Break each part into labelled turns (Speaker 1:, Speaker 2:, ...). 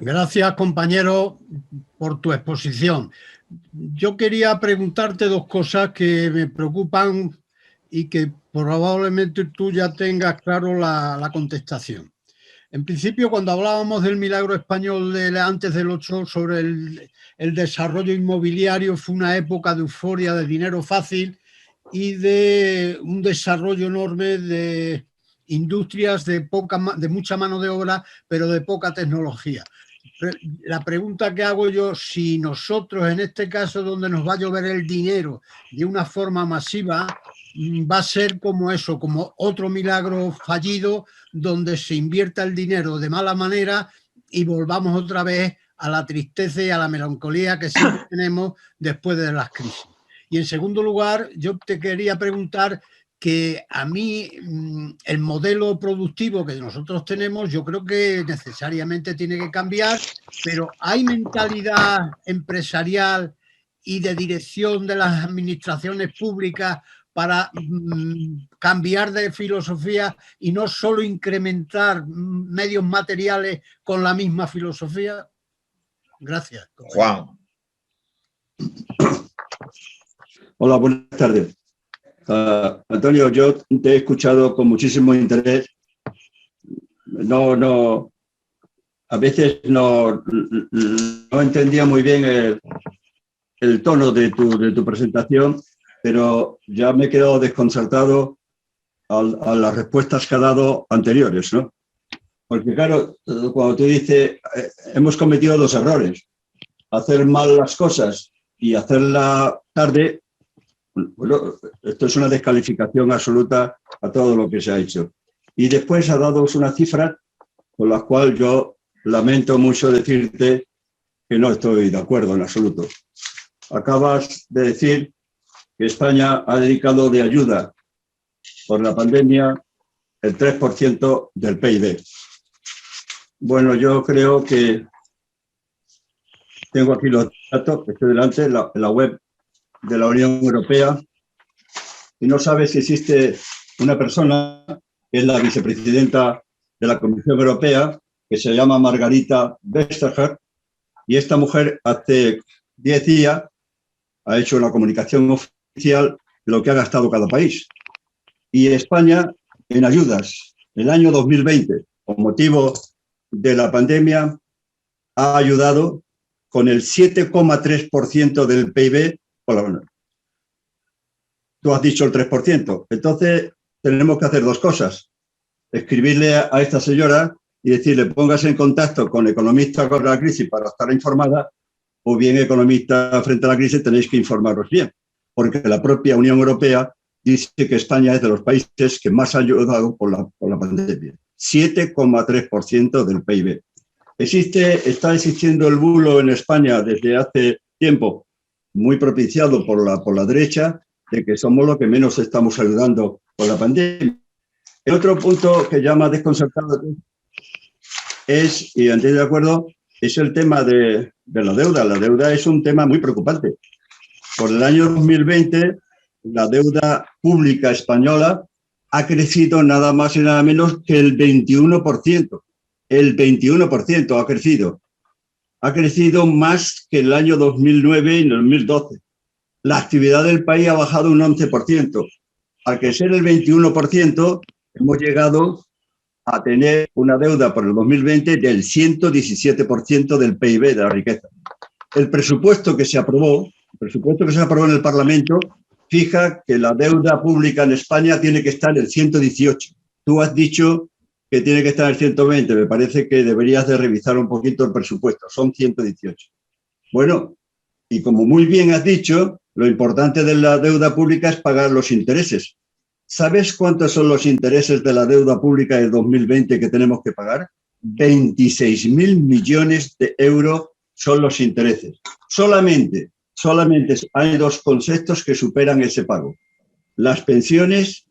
Speaker 1: Gracias, compañero, por tu exposición. Yo quería preguntarte dos cosas que me preocupan y que probablemente tú ya tengas claro la contestación. En principio, cuando hablábamos del milagro español antes del 8 sobre el desarrollo inmobiliario, fue una época de euforia, de dinero fácil y de un desarrollo enorme de industrias de mucha mano de obra, pero de poca tecnología. La pregunta que hago yo, si nosotros en este caso donde nos va a llover el dinero de una forma masiva, va a ser como eso, como otro milagro fallido donde se invierta el dinero de mala manera y volvamos otra vez a la tristeza y a la melancolía que siempre tenemos después de las crisis. Y en segundo lugar, yo te quería preguntar que a mí el modelo productivo que nosotros tenemos yo creo que necesariamente tiene que cambiar, pero hay mentalidad empresarial y de dirección de las administraciones públicas para cambiar de filosofía y no solo incrementar medios materiales con la misma filosofía. Gracias.
Speaker 2: Juan.
Speaker 3: Hola, buenas tardes. Antonio, yo te he escuchado con muchísimo interés. A veces no entendía muy bien el tono de tu presentación, pero ya me he quedado desconcertado a las respuestas que ha dado anteriores, ¿no? Porque claro, cuando tú dices, hemos cometido dos errores, hacer mal las cosas y hacerla tarde. Bueno, esto es una descalificación absoluta a todo lo que se ha hecho. Y después ha dado una cifra con la cual yo lamento mucho decirte que no estoy de acuerdo en absoluto. Acabas de decir que España ha dedicado de ayuda por la pandemia el 3% del PIB. Bueno, yo creo que tengo aquí los datos, estoy delante, la web de la Unión Europea, y no sabe si existe una persona que es la vicepresidenta de la Comisión Europea, que se llama Margarita Vestager, y esta mujer hace 10 días ha hecho una comunicación oficial de lo que ha gastado cada país. Y España, en ayudas, el año 2020, con motivo de la pandemia, ha ayudado con el 7,3% del PIB. Bueno, tú has dicho el 3%. Entonces, tenemos que hacer dos cosas. Escribirle a esta señora y decirle, póngase en contacto con economistas con la crisis para estar informada, o bien economistas frente a la crisis tenéis que informaros bien, porque la propia Unión Europea dice que España es de los países que más ha ayudado por la pandemia. 7,3% del PIB. Está existiendo el bulo en España desde hace tiempo, muy propiciado por la derecha, de que somos los que menos estamos ayudando por la pandemia. El otro punto que ya me ha desconcertado es, y estoy de acuerdo, es el tema de la deuda. La deuda es un tema muy preocupante. Por el año 2020, la deuda pública española ha crecido nada más y nada menos que el 21%. El 21% ha crecido. Ha crecido más que el año 2009 y el 2012. La actividad del país ha bajado un 11%. Al crecer el 21%, hemos llegado a tener una deuda por el 2020 del 117% del PIB de la riqueza. El presupuesto que se aprobó en el Parlamento fija que la deuda pública en España tiene que estar en el 118. Tú has dicho que tiene que estar en el 120. Me parece que deberías de revisar un poquito el presupuesto. Son 118. Bueno, y como muy bien has dicho, lo importante de la deuda pública es pagar los intereses. ¿Sabes cuántos son los intereses de la deuda pública del 2020 que tenemos que pagar? 26.000 millones de euros son los intereses. Solamente hay dos conceptos que superan ese pago: las pensiones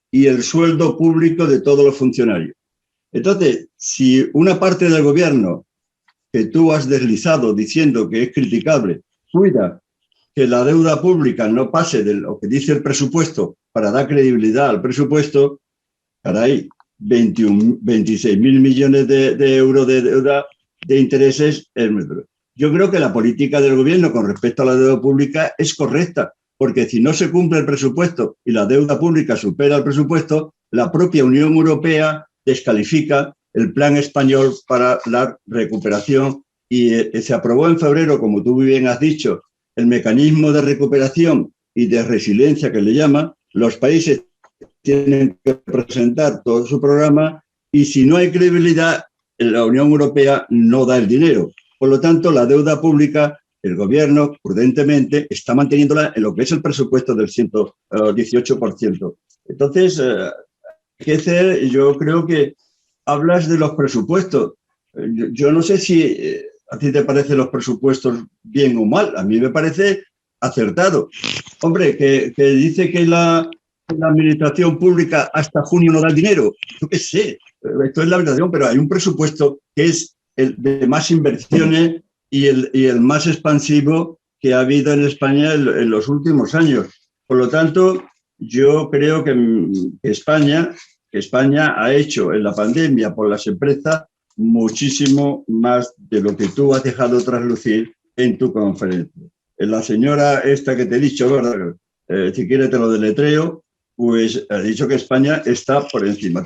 Speaker 3: y el sueldo público de todos los funcionarios. Entonces, si una parte del gobierno que tú has deslizado diciendo que es criticable, cuida que la deuda pública no pase de lo que dice el presupuesto para dar credibilidad al presupuesto, caray, 26.000 millones de euros de deuda de intereses es muy duro. Yo creo que la política del gobierno con respecto a la deuda pública es correcta, porque si no se cumple el presupuesto y la deuda pública supera el presupuesto, la propia Unión Europea descalifica el plan español para la recuperación y se aprobó en febrero, como tú muy bien has dicho, el mecanismo de recuperación y de resiliencia que le llama. Los países tienen que presentar todo su programa y si no hay credibilidad, la Unión Europea no da el dinero. Por lo tanto, la deuda pública, el gobierno, prudentemente, está manteniéndola en lo que es el presupuesto del 118%. Entonces, yo creo que hablas de los presupuestos. Yo no sé si a ti te parecen los presupuestos bien o mal. A mí me parece acertado. Hombre, que dice que la administración pública hasta junio no da el dinero. Yo qué sé, esto es la verdad, pero hay un presupuesto que es el de más inversiones y el más expansivo que ha habido en España en los últimos años. Por lo tanto, yo creo que España ha hecho en la pandemia por las empresas muchísimo más de lo que tú has dejado traslucir en tu conferencia. La señora esta que te he dicho, ¿verdad? Si quieres te lo deletreo, pues ha dicho que España está por encima.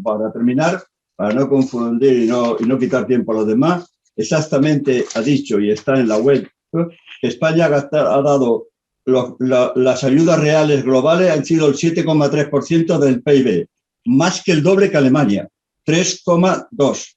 Speaker 3: Para terminar, para no confundir y no quitar tiempo a los demás, exactamente ha dicho y está en la web que España ha dado las ayudas reales globales han sido el 7,3% del PIB, más que el doble que Alemania, 3,2%,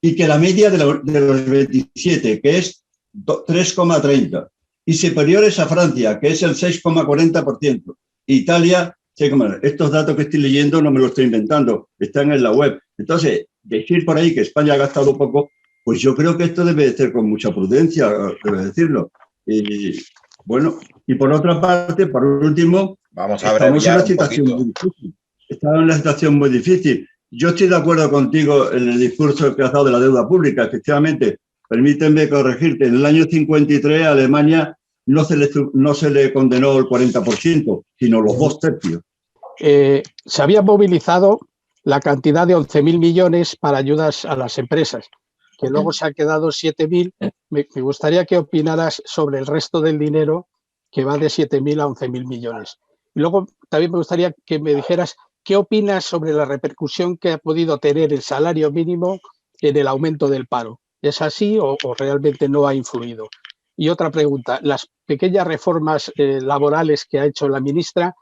Speaker 3: y que la media de los 27, que es 3,30%, y superiores a Francia, que es el 6,40%. Italia, 6,9%. Estos datos que estoy leyendo no me los estoy inventando, están en la web. Entonces, decir por ahí que España ha gastado poco, pues yo creo que esto debe de ser con mucha prudencia, debe decirlo. Y bueno, y por otra parte, por último,
Speaker 2: vamos a
Speaker 3: estamos en una situación
Speaker 2: un
Speaker 3: muy difícil. Estamos en una situación muy difícil. Yo estoy de acuerdo contigo en el discurso que has dado de la deuda pública. Efectivamente, permíteme corregirte, en el año 53 a Alemania no se le condenó el 40%, sino los 2/3.
Speaker 4: Se había movilizado la cantidad de 11.000 millones para ayudas a las empresas, que luego se ha quedado 7.000. Me gustaría que opinaras sobre el resto del dinero que va de 7.000 a 11.000 millones. Y luego también me gustaría que me dijeras qué opinas sobre la repercusión que ha podido tener el salario mínimo en el aumento del paro. ¿Es así o realmente no ha influido? Y otra pregunta, las pequeñas reformas laborales que ha hecho la ministra,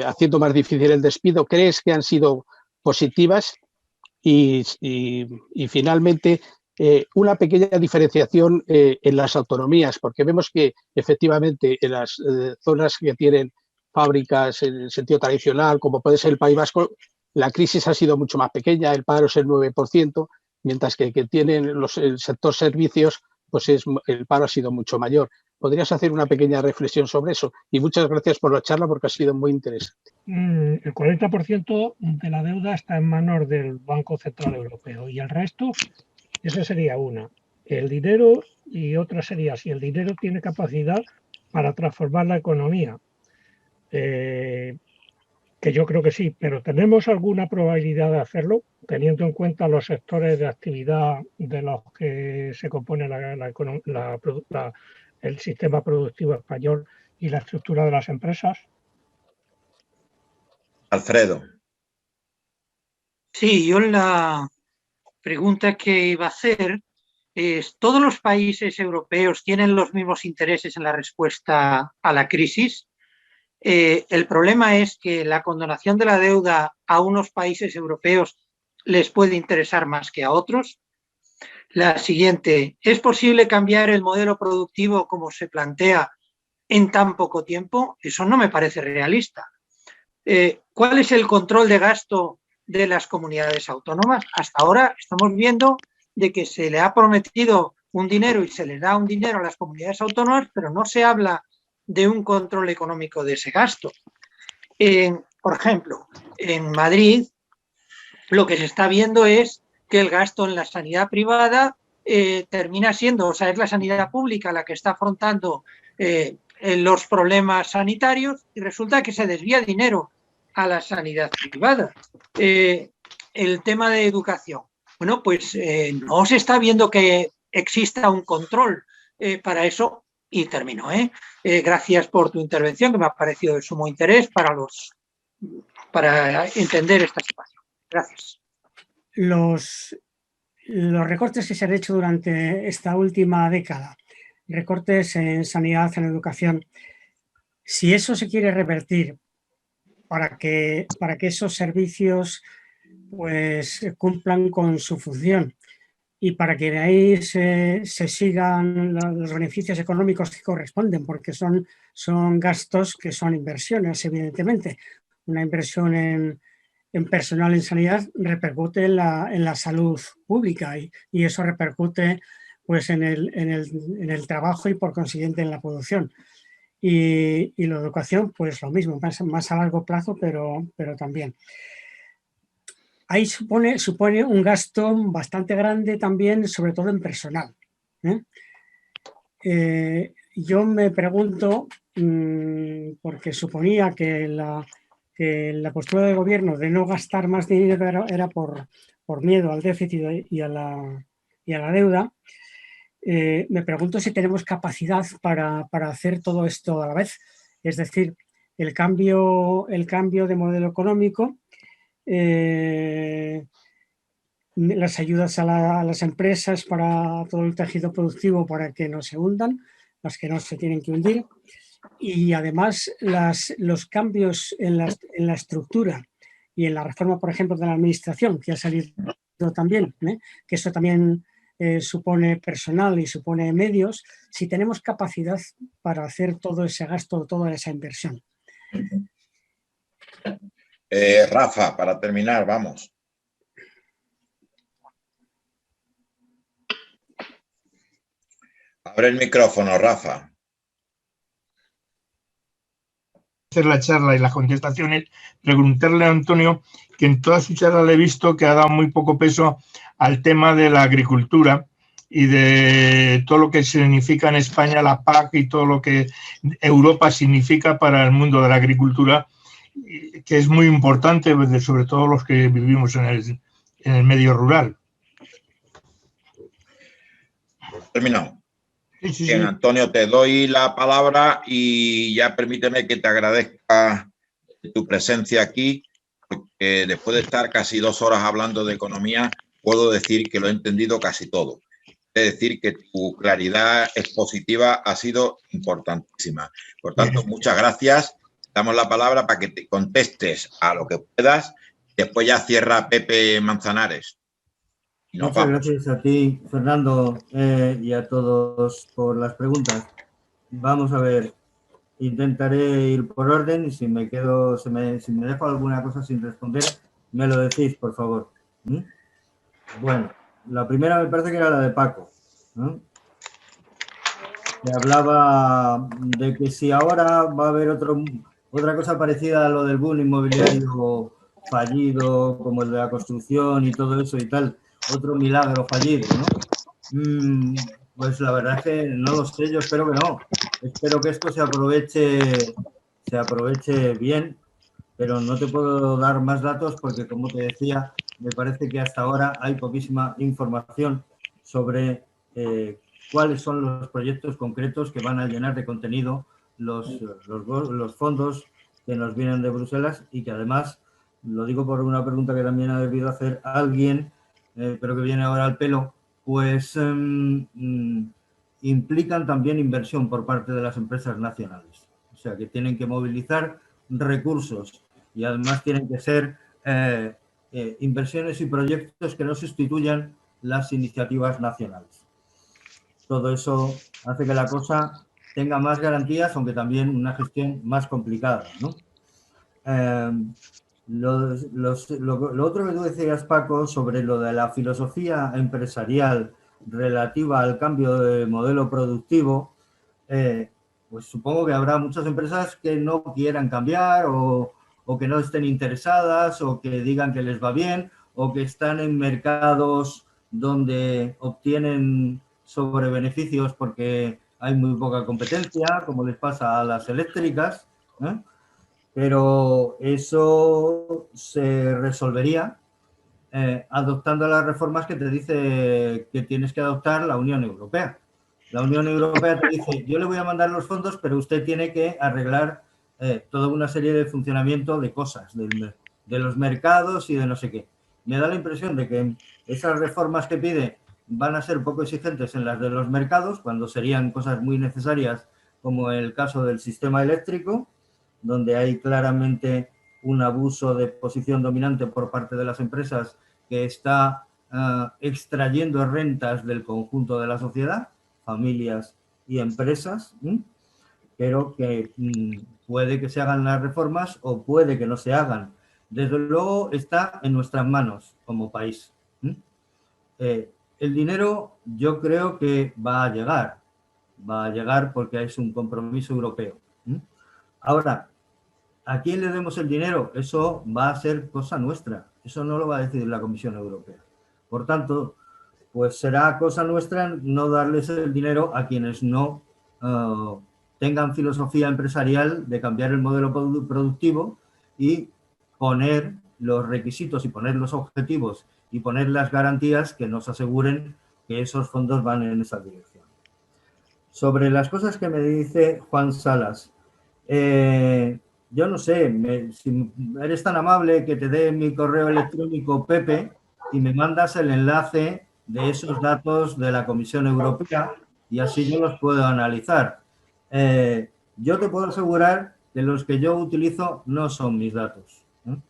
Speaker 4: haciendo más difícil el despido, ¿crees que han sido positivas? Y finalmente, una pequeña diferenciación en las autonomías, porque vemos que efectivamente en las zonas que tienen fábricas en el sentido tradicional, como puede ser el País Vasco, la crisis ha sido mucho más pequeña, el paro es el 9%, mientras que tienen el sector servicios, pues el paro ha sido mucho mayor. ¿Podrías hacer una pequeña reflexión sobre eso? Y muchas gracias por la charla porque ha sido muy interesante.
Speaker 5: El 40% de la deuda está en manos del Banco Central Europeo y el resto, esa sería una. El dinero y otra sería si el dinero tiene capacidad para transformar la economía. Que yo creo que sí, pero ¿tenemos alguna probabilidad de hacerlo, teniendo en cuenta los sectores de actividad de los que se compone el sistema productivo español y la estructura de las empresas?
Speaker 2: Alfredo.
Speaker 6: Sí, yo la pregunta que iba a hacer es, ¿todos los países europeos tienen los mismos intereses en la respuesta a la crisis? El problema es que la condonación de la deuda a unos países europeos les puede interesar más que a otros. La siguiente, ¿es posible cambiar el modelo productivo como se plantea en tan poco tiempo? Eso no me parece realista. ¿Cuál es el control de gasto de las comunidades autónomas? Hasta ahora estamos viendo de que se le ha prometido un dinero y se le da un dinero a las comunidades autónomas, pero no se habla de un control económico de ese gasto. Por ejemplo, en Madrid lo que se está viendo es que el gasto en la sanidad privada termina siendo, o sea, es la sanidad pública la que está afrontando los problemas sanitarios y resulta que se desvía dinero a la sanidad privada. El tema de educación. Bueno, pues no se está viendo que exista un control para eso. Y termino. Gracias por tu intervención, que me ha parecido de sumo interés para entender esta situación. Gracias.
Speaker 2: Los recortes que se han hecho durante esta última década, recortes en sanidad, en educación, si eso se quiere revertir para que esos servicios pues cumplan con su función y para que de ahí se sigan los beneficios económicos que corresponden, porque son gastos que son inversiones, evidentemente. Una inversión en personal en sanidad repercute en la salud pública y eso repercute pues en el trabajo y por consiguiente en la producción. Y la educación, pues lo mismo, más a largo plazo, pero también. Ahí supone un gasto bastante grande también, sobre todo en personal. Yo me pregunto, porque suponía que la postura del gobierno de no gastar más dinero era por miedo al déficit y a la deuda. Me pregunto si tenemos capacidad para hacer todo esto a la vez. Es decir, el cambio de modelo económico, las ayudas a las empresas para todo el tejido productivo para que no se hundan, las que no se tienen que hundir, y además los cambios en la estructura y en la reforma, por ejemplo, de la administración, que ha salido también, que eso también supone personal y supone medios, si tenemos capacidad para hacer todo ese gasto, toda esa inversión.
Speaker 7: Rafa, para terminar, vamos. Abre el micrófono, Rafa.
Speaker 8: Hacer la charla y las contestaciones, preguntarle a Antonio, que en toda su charla le he visto que ha dado muy poco peso al tema de la agricultura y de todo lo que significa en España la PAC y todo lo que Europa significa para el mundo de la agricultura, que es muy importante, sobre todo los que vivimos en el medio rural.
Speaker 7: Terminado.
Speaker 8: Sí.
Speaker 7: Bien, Antonio, te doy la palabra y ya permíteme que te agradezca tu presencia aquí, porque después de estar casi 2 horas hablando de economía, puedo decir que lo he entendido casi todo. Es decir, que tu claridad expositiva ha sido importantísima. Por tanto, muchas gracias. Damos la palabra para que te contestes a lo que puedas. Después ya cierra Pepe Manzanares.
Speaker 9: Muchas gracias a ti, Fernando, y a todos por las preguntas. Vamos a ver, intentaré ir por orden y si me dejo alguna cosa sin responder, me lo decís, por favor. Bueno, la primera me parece que era la de Paco, que hablaba de que si ahora va a haber otra cosa parecida a lo del boom inmobiliario fallido, como el de la construcción y todo eso y tal, otro milagro fallido, ¿no? Pues la verdad es que no lo sé, yo espero que no. Espero que esto se aproveche bien, pero no te puedo dar más datos porque, como te decía, me parece que hasta ahora hay poquísima información sobre cuáles son los proyectos concretos que van a llenar de contenido los fondos que nos vienen de Bruselas y que además, lo digo por una pregunta que también ha debido hacer alguien, pero que viene ahora al pelo, pues implican también inversión por parte de las empresas nacionales. O sea, que tienen que movilizar recursos y además tienen que ser inversiones y proyectos que no sustituyan las iniciativas nacionales. Todo eso hace que la cosa tenga más garantías, aunque también una gestión más complicada, ¿no? Lo otro que tú decías, Paco, sobre lo de la filosofía empresarial relativa al cambio de modelo productivo, pues supongo que habrá muchas empresas que no quieran cambiar o que no estén interesadas o que digan que les va bien o que están en mercados donde obtienen sobrebeneficios porque hay muy poca competencia, como les pasa a las eléctricas, pero eso se resolvería adoptando las reformas que te dice que tienes que adoptar la Unión Europea. La Unión Europea te dice, yo le voy a mandar los fondos, pero usted tiene que arreglar toda una serie de funcionamiento de cosas, de los mercados y de no sé qué. Me da la impresión de que esas reformas que pide van a ser poco exigentes en las de los mercados, cuando serían cosas muy necesarias, como el caso del sistema eléctrico, donde hay claramente un abuso de posición dominante por parte de las empresas que está extrayendo rentas del conjunto de la sociedad, familias y empresas, pero que puede que se hagan las reformas o puede que no se hagan. Desde luego está en nuestras manos como país. El dinero yo creo que va a llegar porque es un compromiso europeo. Ahora, ¿a quién le demos el dinero? Eso va a ser cosa nuestra, eso no lo va a decidir la Comisión Europea. Por tanto, pues será cosa nuestra no darles el dinero a quienes no tengan filosofía empresarial de cambiar el modelo productivo y poner los requisitos y poner los objetivos y poner las garantías que nos aseguren que esos fondos van en esa dirección. Sobre las cosas que me dice Juan Salas, yo no sé, si eres tan amable que te dé mi correo electrónico, Pepe, y me mandas el enlace de esos datos de la Comisión Europea y así yo los puedo analizar. Yo te puedo asegurar que los que yo utilizo no son mis datos,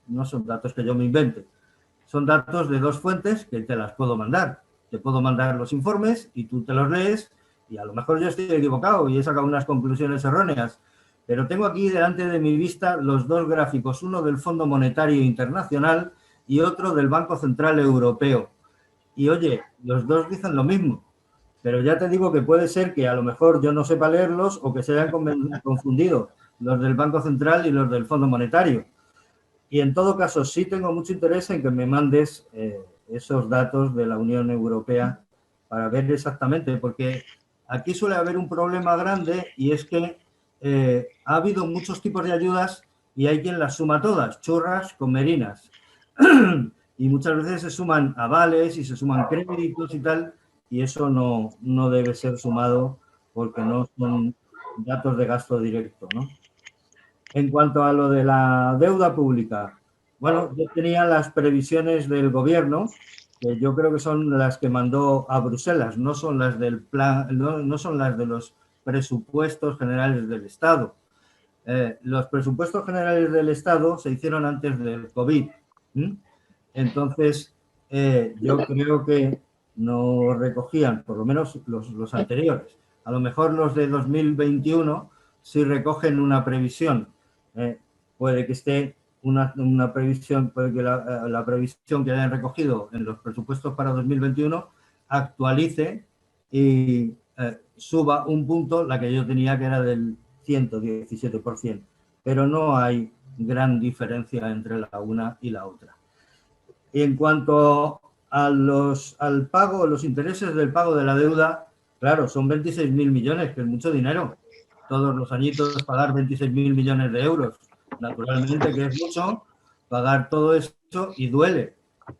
Speaker 9: no son datos que yo me invente. Son datos de dos fuentes que te las puedo mandar. Te puedo mandar los informes y tú te los lees y a lo mejor yo estoy equivocado y he sacado unas conclusiones erróneas. Pero tengo aquí delante de mi vista los dos gráficos, uno del Fondo Monetario Internacional y otro del Banco Central Europeo. Y oye, los dos dicen lo mismo, pero ya te digo que puede ser que a lo mejor yo no sepa leerlos o que se hayan confundido los del Banco Central y los del Fondo Monetario. Y en todo caso, sí tengo mucho interés en que me mandes esos datos de la Unión Europea para ver exactamente, porque aquí suele haber un problema grande y es que ha habido muchos tipos de ayudas y hay quien las suma todas, churras con merinas. Y muchas veces se suman avales y se suman créditos y tal, y eso no debe ser sumado porque no son datos de gasto directo, ¿no? En cuanto a lo de la deuda pública, bueno, yo tenía las previsiones del gobierno, que yo creo que son las que mandó a Bruselas, no son las del plan, no son las de los presupuestos generales del Estado. Los presupuestos generales del Estado se hicieron antes del COVID. Entonces, yo creo que no recogían, por lo menos los anteriores. A lo mejor los de 2021 sí recogen una previsión. Puede que esté una previsión, puede que la previsión que hayan recogido en los presupuestos para 2021 actualice y suba un punto, la que yo tenía que era del 117%, pero no hay gran diferencia entre la una y la otra. Y en cuanto a al pago, los intereses del pago de la deuda, claro, son 26.000 millones, que es mucho dinero. Todos los añitos pagar 26.000 millones de euros. Naturalmente que es mucho pagar todo esto y duele,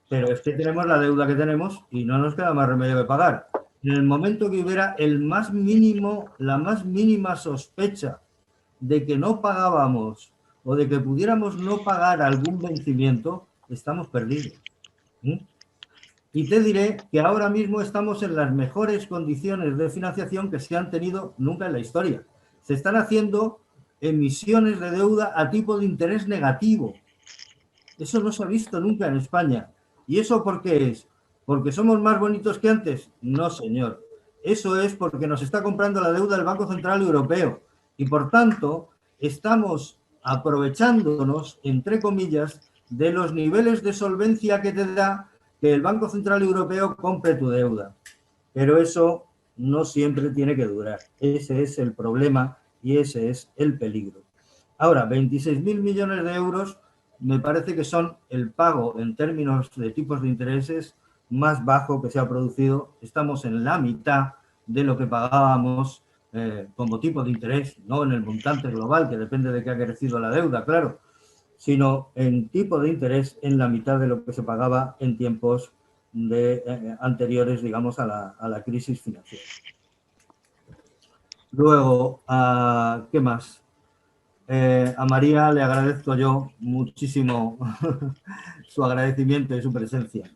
Speaker 9: pero es que tenemos la deuda que tenemos y no nos queda más remedio que pagar. En el momento que hubiera la más mínima sospecha de que no pagábamos o de que pudiéramos no pagar algún vencimiento, estamos perdidos. Y te diré que ahora mismo estamos en las mejores condiciones de financiación que se han tenido nunca en la historia. Se están haciendo emisiones de deuda a tipo de interés negativo. Eso no se ha visto nunca en España. ¿Y eso por qué es? ¿Porque somos más bonitos que antes? No, señor. Eso es porque nos está comprando la deuda del Banco Central Europeo. Y por tanto, estamos aprovechándonos, entre comillas, de los niveles de solvencia que te da que el Banco Central Europeo compre tu deuda. Pero eso no siempre tiene que durar. Ese es el problema y ese es el peligro. Ahora, 26.000 millones de euros me parece que son el pago en términos de tipos de intereses más bajo que se ha producido. Estamos en la mitad de lo que pagábamos como tipo de interés, no en el montante global, que depende de qué ha crecido la deuda, claro, sino en tipo de interés en la mitad de lo que se pagaba en tiempos anteriores, digamos, a la crisis financiera. Luego, ¿qué más? A María le agradezco yo muchísimo su agradecimiento y su presencia.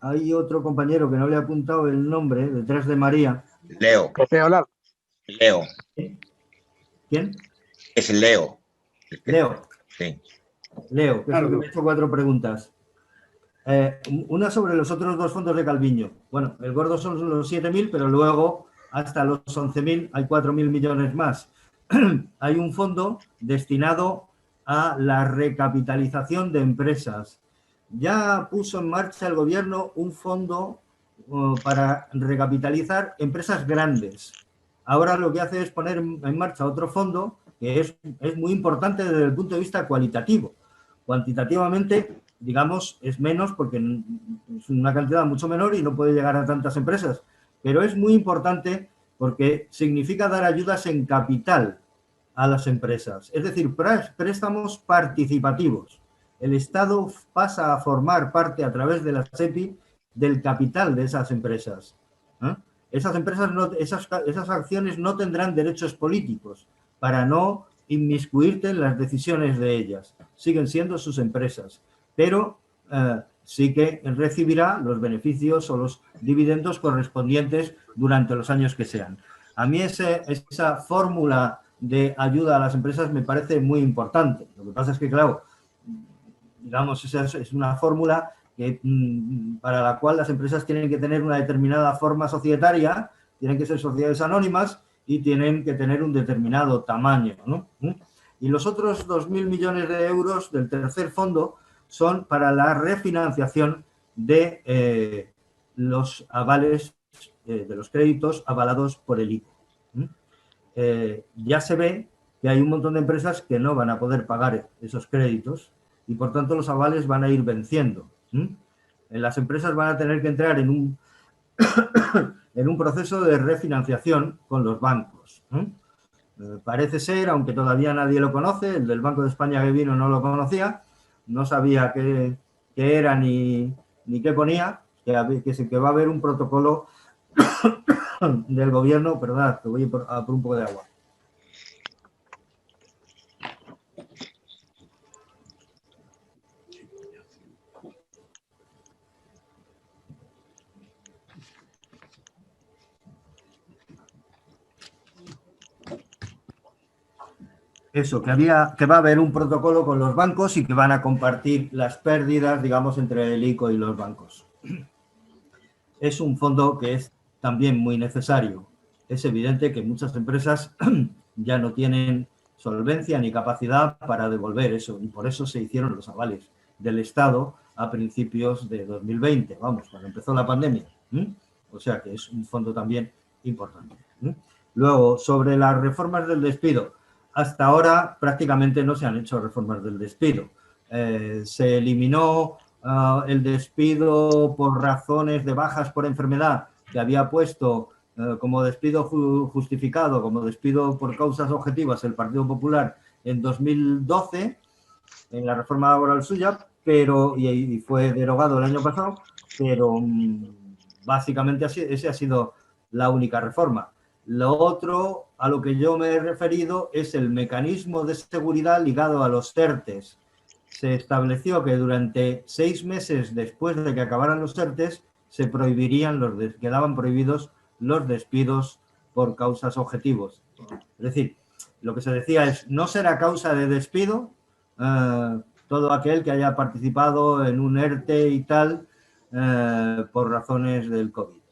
Speaker 9: Hay otro compañero que no le he apuntado el nombre, detrás de María.
Speaker 7: Leo. Leo.
Speaker 9: ¿Quién?
Speaker 7: Es Leo.
Speaker 9: Leo.
Speaker 7: Sí.
Speaker 9: Leo, que es el que me ha hecho 4 preguntas. Una sobre los otros 2 fondos de Calviño. Bueno, el gordo son los 7.000, pero luego hasta los 11.000 hay 4.000 millones más. Hay un fondo destinado a la recapitalización de empresas. Ya puso en marcha el gobierno un fondo para recapitalizar empresas grandes. Ahora lo que hace es poner en marcha otro fondo que es muy importante desde el punto de vista cualitativo. Cuantitativamente, digamos, es menos porque es una cantidad mucho menor y no puede llegar a tantas empresas, pero es muy importante porque significa dar ayudas en capital a las empresas, es decir, préstamos participativos. El Estado pasa a formar parte a través de la SEPI del capital de esas empresas. Esas empresas, esas acciones no tendrán derechos políticos para no inmiscuirte en las decisiones de ellas. Siguen siendo sus empresas, pero sí que recibirá los beneficios o los dividendos correspondientes durante los años que sean. A mí esa fórmula de ayuda a las empresas me parece muy importante. Lo que pasa es que, claro, digamos, esa es una fórmula para la cual las empresas tienen que tener una determinada forma societaria, tienen que ser sociedades anónimas y tienen que tener un determinado tamaño, ¿no? Y los otros 2.000 millones de euros del tercer fondo son para la refinanciación de los avales, de los créditos avalados por el ICO. Ya se ve que hay un montón de empresas que no van a poder pagar esos créditos y, por tanto, los avales van a ir venciendo. Las empresas van a tener que entrar en un proceso de refinanciación con los bancos. Parece ser, aunque todavía nadie lo conoce, el del Banco de España que vino no lo conocía, no sabía qué era ni qué ponía, que va a haber un protocolo del gobierno. Perdón, que voy a por un poco de agua. Eso, que va a haber un protocolo con los bancos y que van a compartir las pérdidas, digamos, entre el ICO y los bancos. Es un fondo que es también muy necesario. Es evidente que muchas empresas ya no tienen solvencia ni capacidad para devolver eso, y por eso se hicieron los avales del Estado a principios de 2020, vamos, cuando empezó la pandemia. O sea que es un fondo también importante. Luego, sobre las reformas del despido, hasta ahora prácticamente no se han hecho reformas del despido. Se eliminó el despido por razones de bajas por enfermedad, que había puesto como despido justificado, como despido por causas objetivas el Partido Popular en 2012, en la reforma laboral suya, pero y fue derogado el año pasado, pero básicamente esa ha sido la única reforma. Lo otro a lo que yo me he referido es el mecanismo de seguridad ligado a los ERTEs. Se estableció que durante 6 meses después de que acabaran los ERTEs se prohibirían quedaban prohibidos los despidos por causas objetivos. Es decir, lo que se decía es, no será causa de despido todo aquel que haya participado en un ERTE y tal por razones del COVID.